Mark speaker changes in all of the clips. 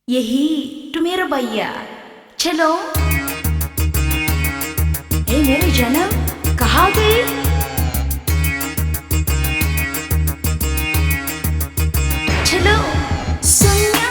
Speaker 1: यही तो मेरा भैया। चलो ए मेरे जन्म कहाँ गई? चलो सुनिया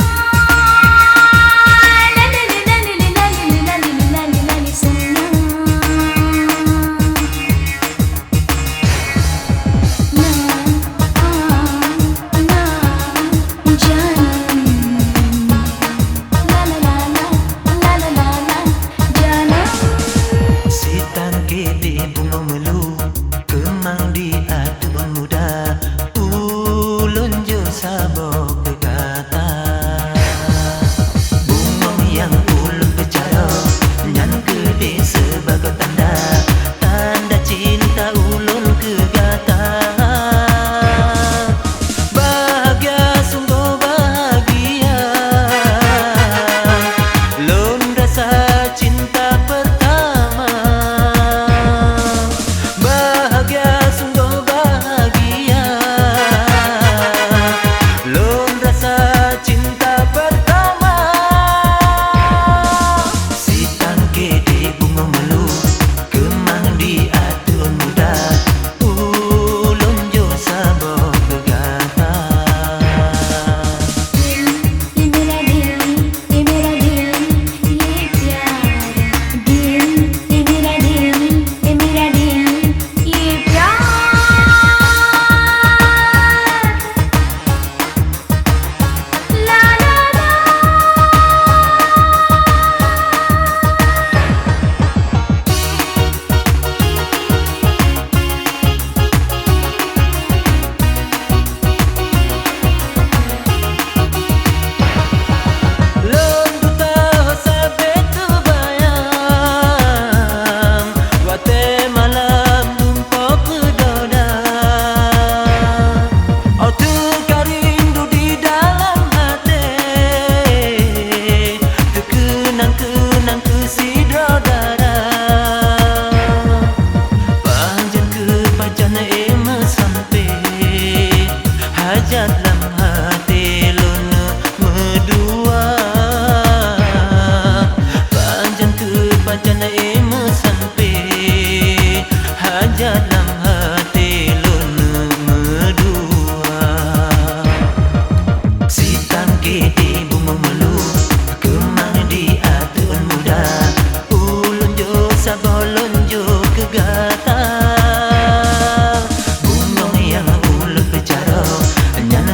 Speaker 2: sabok berkata bungong yang ulun bercara nyan gede sebagai tanda cinta ulun kegata. Bahagia sungguh bahagia lun rasa cinta pertama. Bahagia sungguh bahagia lun rasa cinta pertama. Sitan gede bunga melu kemang di atun muda ulun jo sabok bergata. Hajat dalam hati lun medua panjang ke panjang emu sampai hajat dalam hati lun medua. Sitam gede bunga melu kemang di atun muda ulun jo sabolon jo kegata. Bungong yang ulun bercara nyan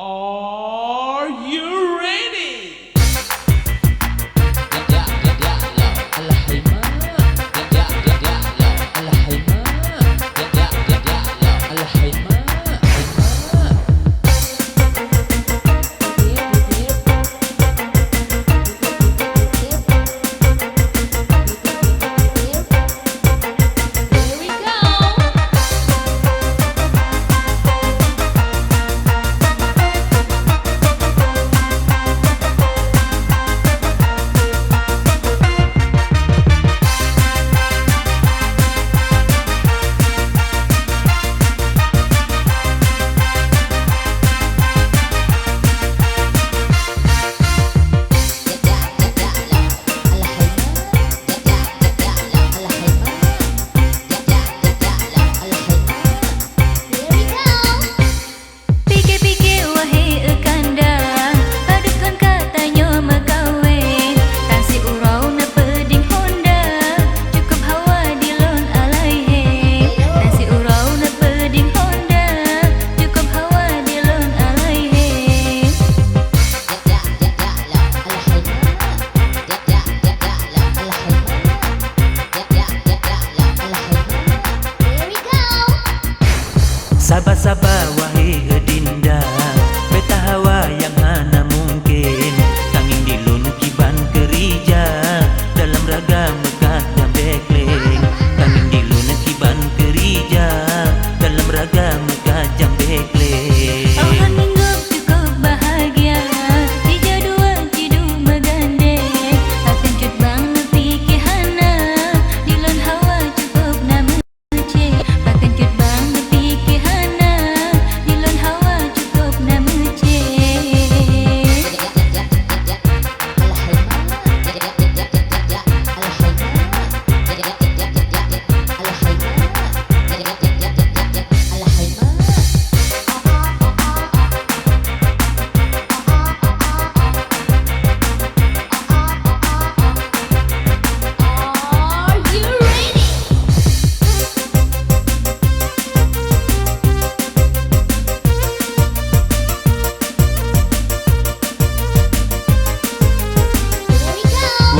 Speaker 3: Are you ready?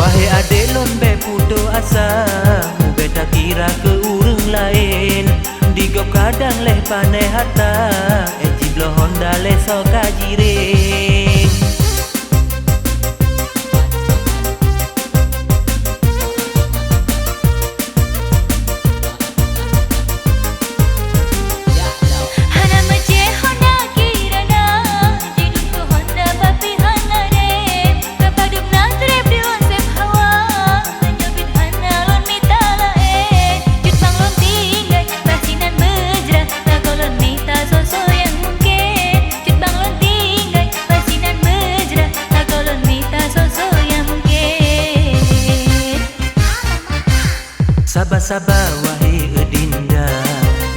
Speaker 2: Wahai ade lon be puto asa, mu beta kira ke urang lain. Digop kadang leh pane harta, jiblo Honda le so kajiring.
Speaker 4: Hana mace Honda kirana, jidun ku Honda papi hana re. Kapadum na trip di lonsep hawa, menyobit hana lon mita lae. Jut bang lon tinggai, basinan bejra, tagolon mita soso yang mungkin. Jut bang lon tinggai, basinan bejra, tagolon mita soso yang mungkin.
Speaker 2: Sabah-sabah wahai edinda,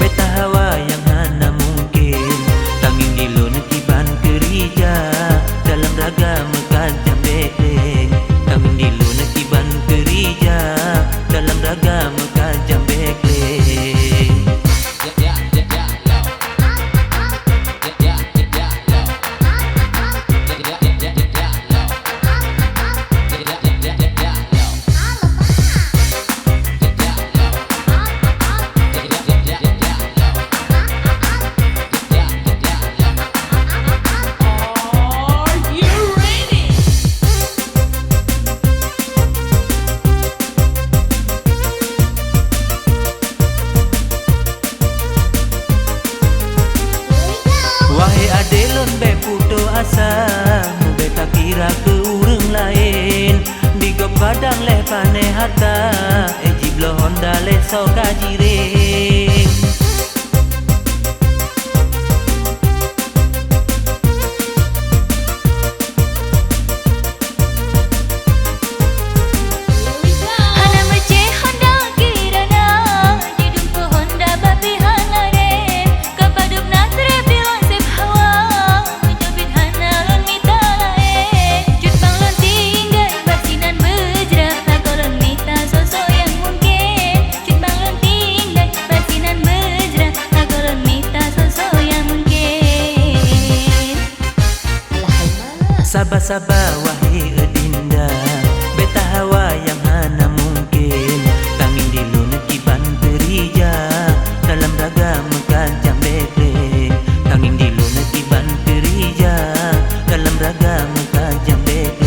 Speaker 2: beta hawa yang hana mungkin. Tanging dilon kiban kerja, dalam raga mekajam bedeng. Tanging dilon kiban kerja, dalam raga mekajam bedeng.
Speaker 3: Are you ready?
Speaker 2: Wahai ade lon be puto asa, mu beta kira ke urang lain. Digop kadang leh pane harta, jiblo Honda le so kajiring.
Speaker 4: Hana mace Honda kirana, jidun ku Honda papi hana re. Kapadum na trip di lonsep hawa, menyobit hana lon mita lae. Jut bang lon tinggai, basinan bejra, tagolon mita soso yang mungkin. Jut bang lon tinggai, basinan bejra, tagolon mita soso yang mungkin.
Speaker 2: Sabah-sabah wahai edinda, beta hawa yang hana mungkin. Tanging dilun kiban kerja, dalam raga mekajam bedeng. Tanging dilun kiban kerja, dalam raga mekajam bedeng.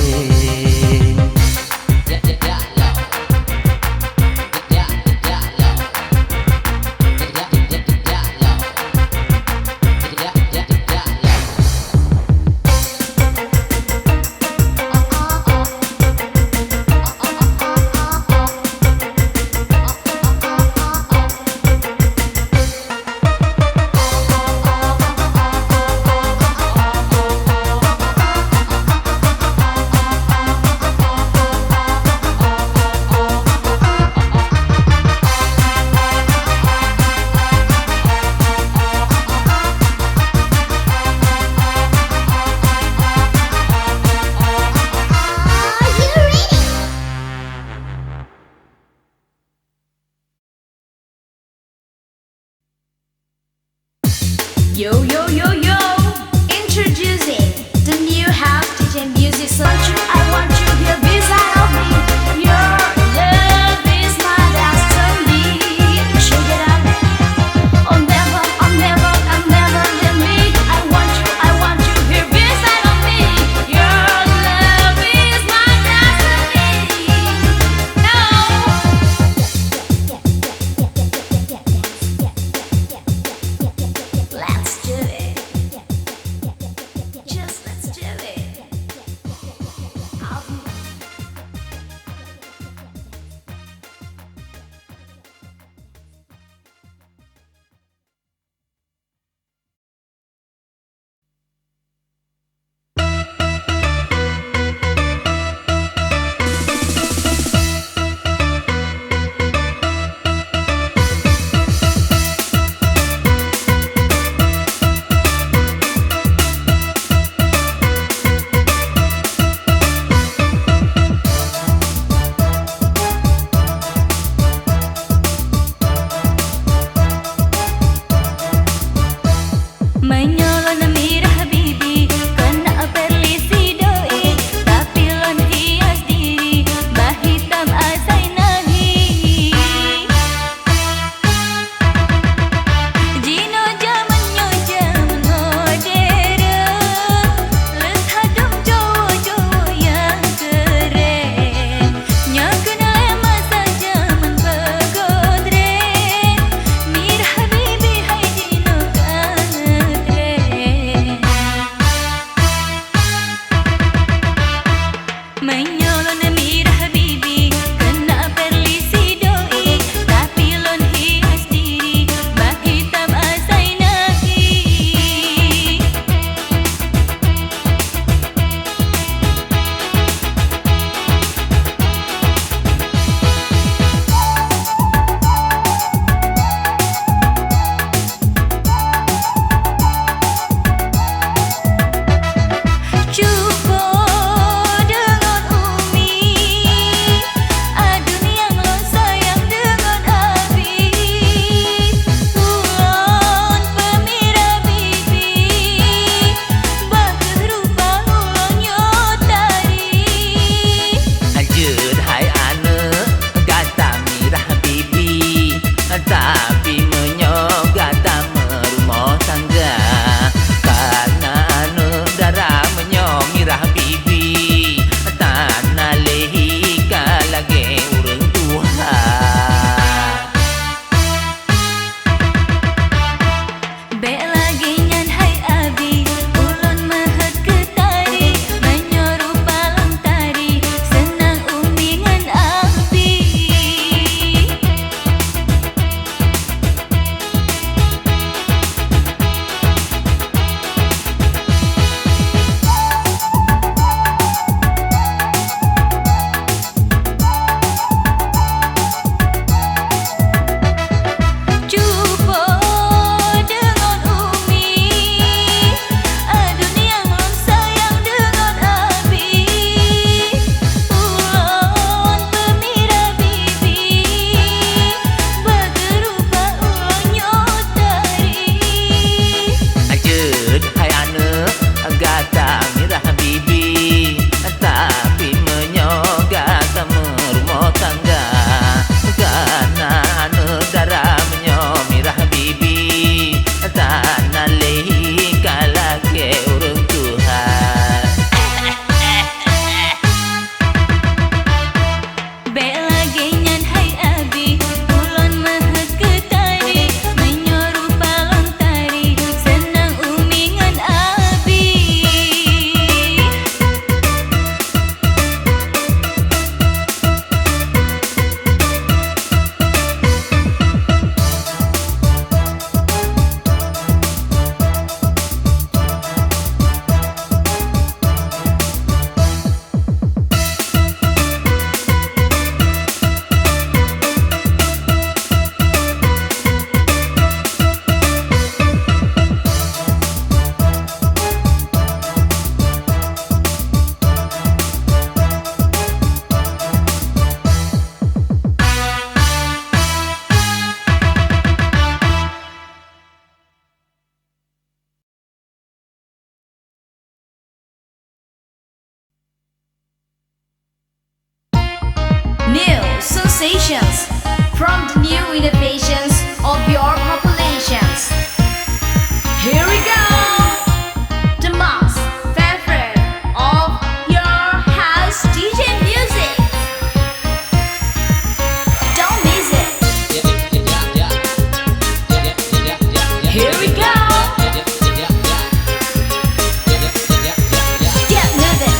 Speaker 1: Yo, yo, yo, yo! Introducing the new house DJ music selection. I want you to hear this out of me. Your love is my destiny. Shake it up. Oh, never, oh, never, oh, never let me. I want you to hear this out of me. Your love is my destiny. Let's do it. Just let's do it. sensations from the new innovations of your populations. Here we go! The most favorite of your house DJ music. Don't miss it. Here we go. Get moving.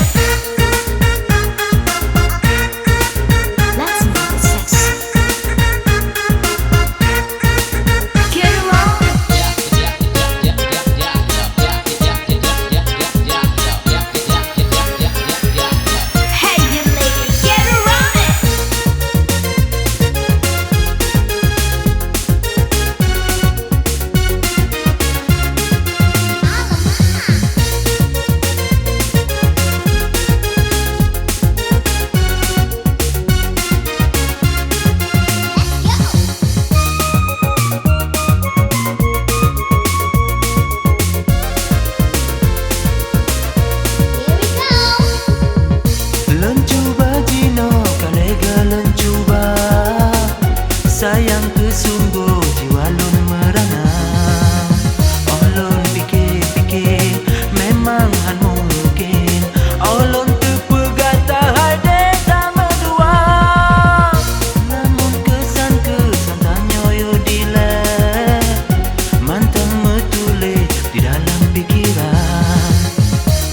Speaker 1: Let's make it sexy. Get along. Hey, you lady, get around it.
Speaker 2: Lon cuba Gino, kalega lon cuba. Sayang ke sungguh jiwa lon merana. Oh lon fikir-fikir, memang han mungkin. Oh lon terpegat tahai desa medua. Namun kesan-kesan tanya yo dile. Mantang metule di dalam pikiran.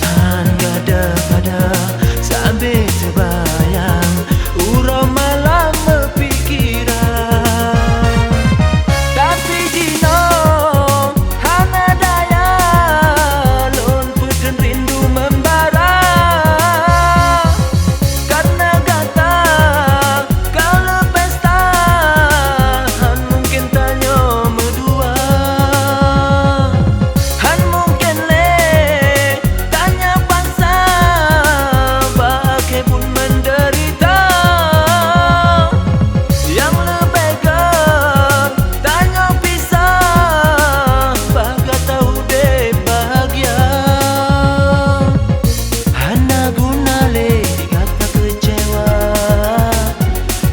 Speaker 2: Han gada-gada sampai terbayang urang malam berpikiran. Tapi Gino hana daya lon putun rindu membara. Karena kata kalau pesta han mungkin tanya berdua. Han mungkin le tanya bangsa bagai pun menderita. Yang lebih ger tanya pisah bagai tahu deh bahagia. Hana guna le dikata kecewa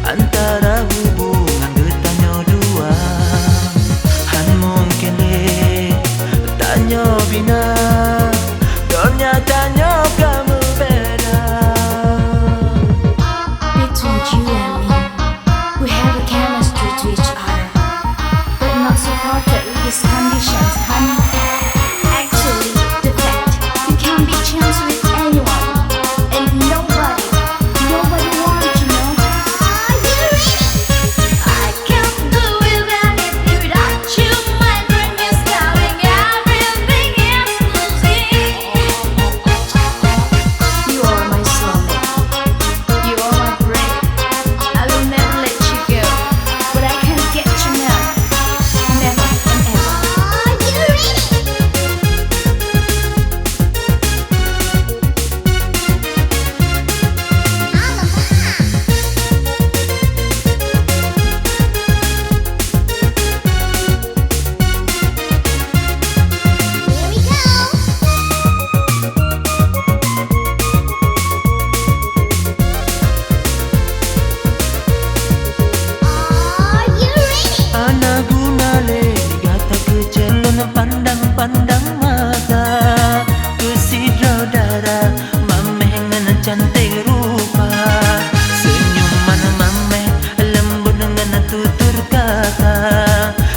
Speaker 2: antara hubungan bertanya dua. Han mungkin le tanya bina dunia tanya kamu beda.
Speaker 1: Between you and me, we have a chemistry to each other, but not supported with these conditions, honey. Actually, the fact you can be chance with anyone, and nobody wants you know. I can't do anything without you. My brain is telling everything is losing. You are my soulmate. You are my brain. I will never let you go, but I can't get you now. Never and ever.
Speaker 2: Ana guna le gata kecelon pandang-pandang mata. Kesidra darah mameh ngana cantik rupa. Senyum mana mameh lembut ngana tutur kata.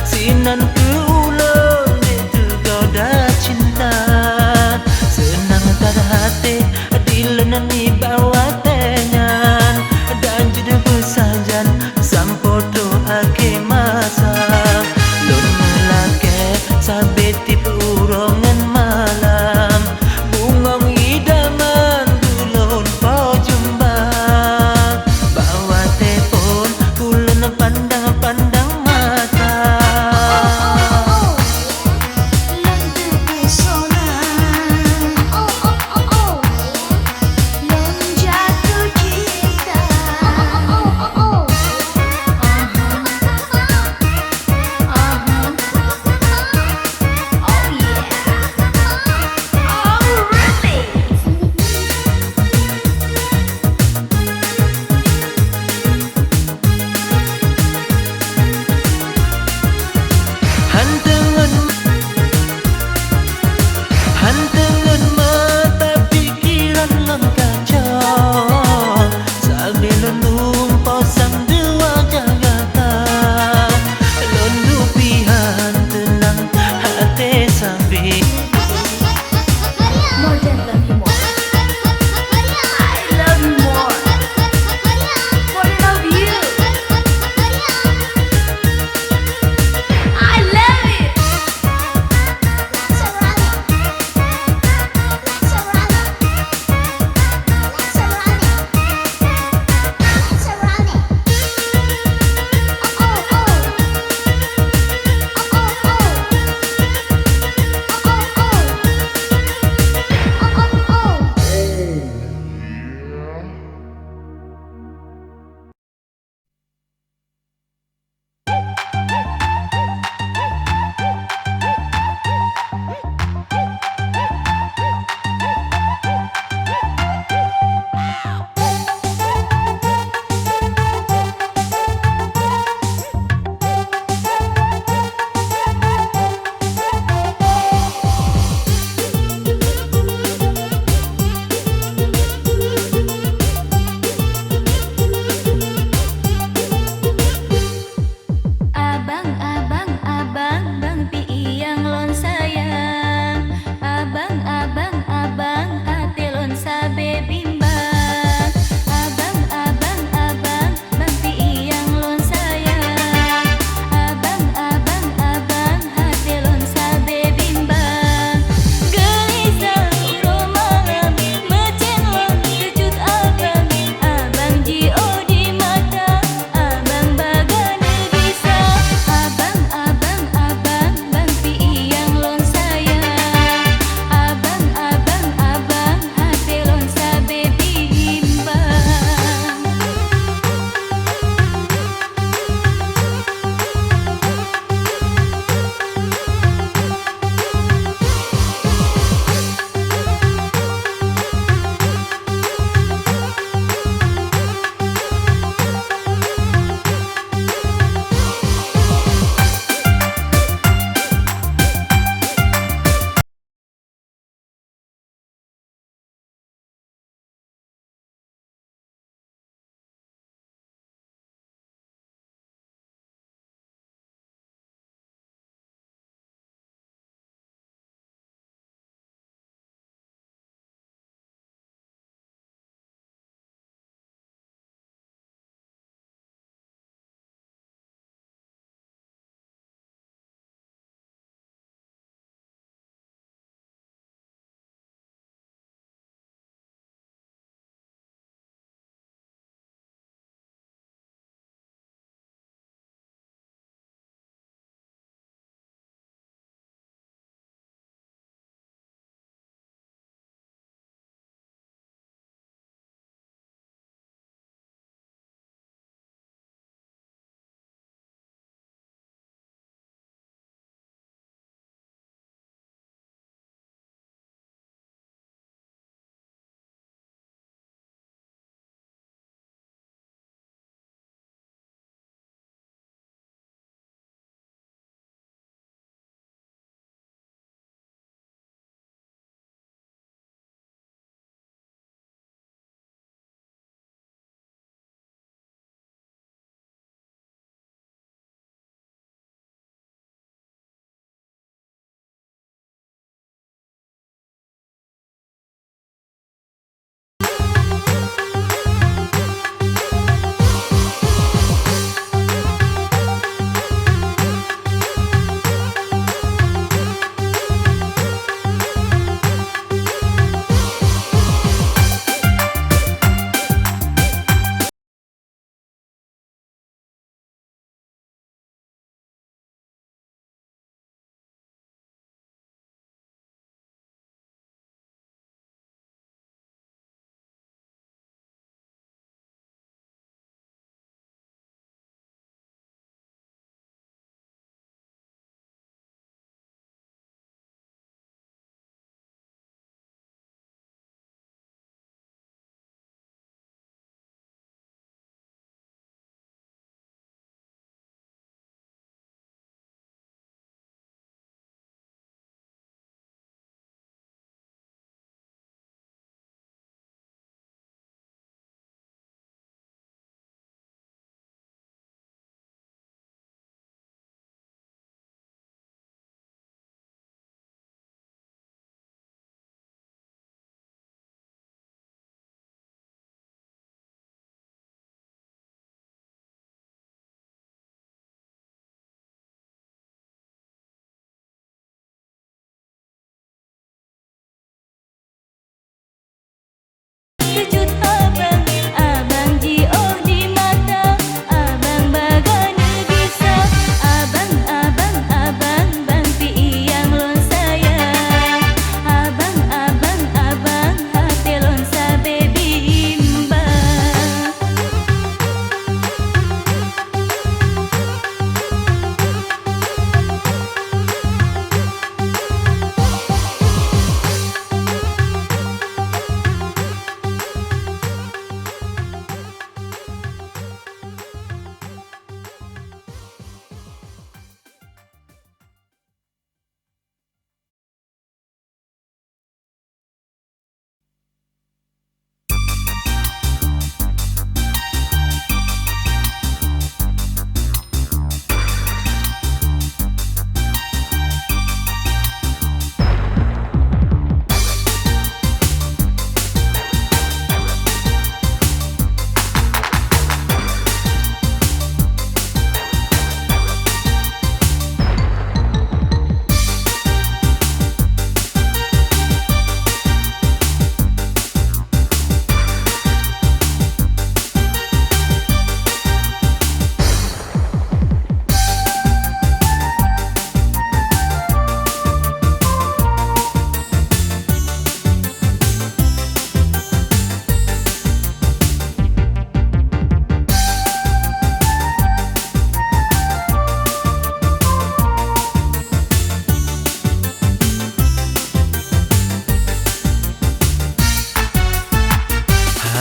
Speaker 2: Sinan ke ulun itu kau dah cinta. Senang tada hati dilenan ni bawa tenyan. Dan jadi bersajan sampo doa ke masa. Lon melake sampai tipu urongan malam. Bungong idaman dulun pojok.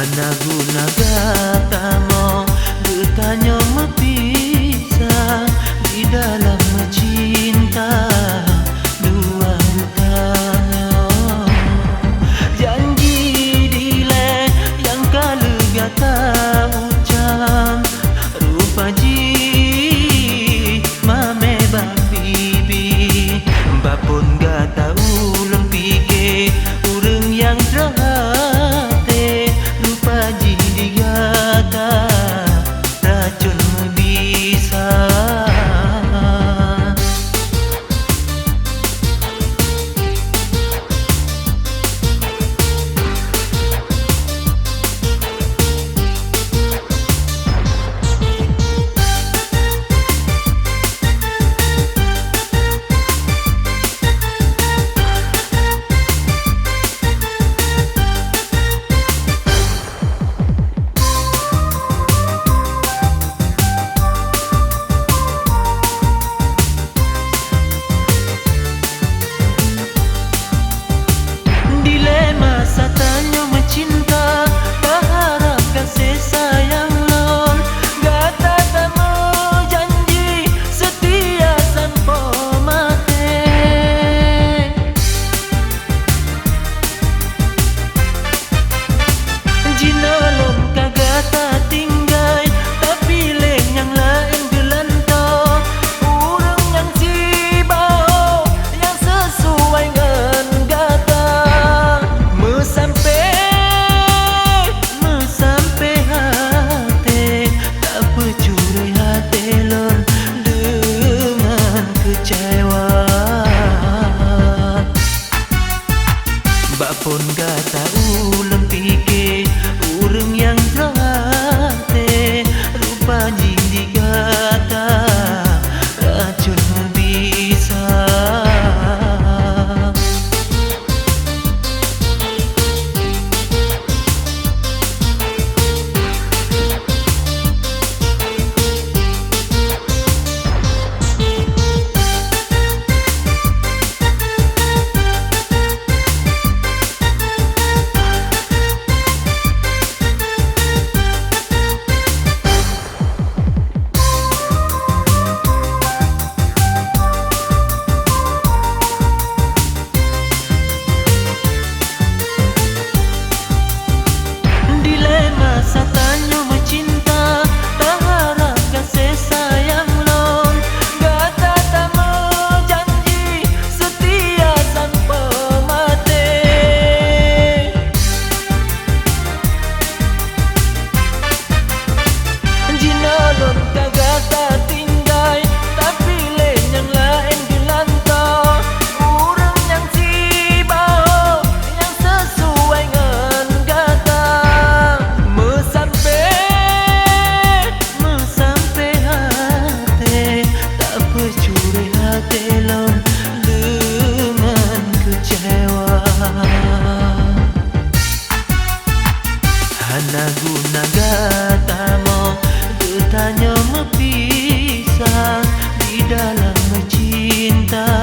Speaker 2: Hana guna gatamo Getanya mepisah di dalam cinta dua dutanya. Janji dile yang kalau gata ucap rupa ji mame babibi bapun gata ulun pike urang yang terhati rupa ji digata racun bisa. Bapun gata ulun pike urang yang terhati rupa jindi gata racun bisa. Hana guna gatamo getanya mepisah di dalam cinta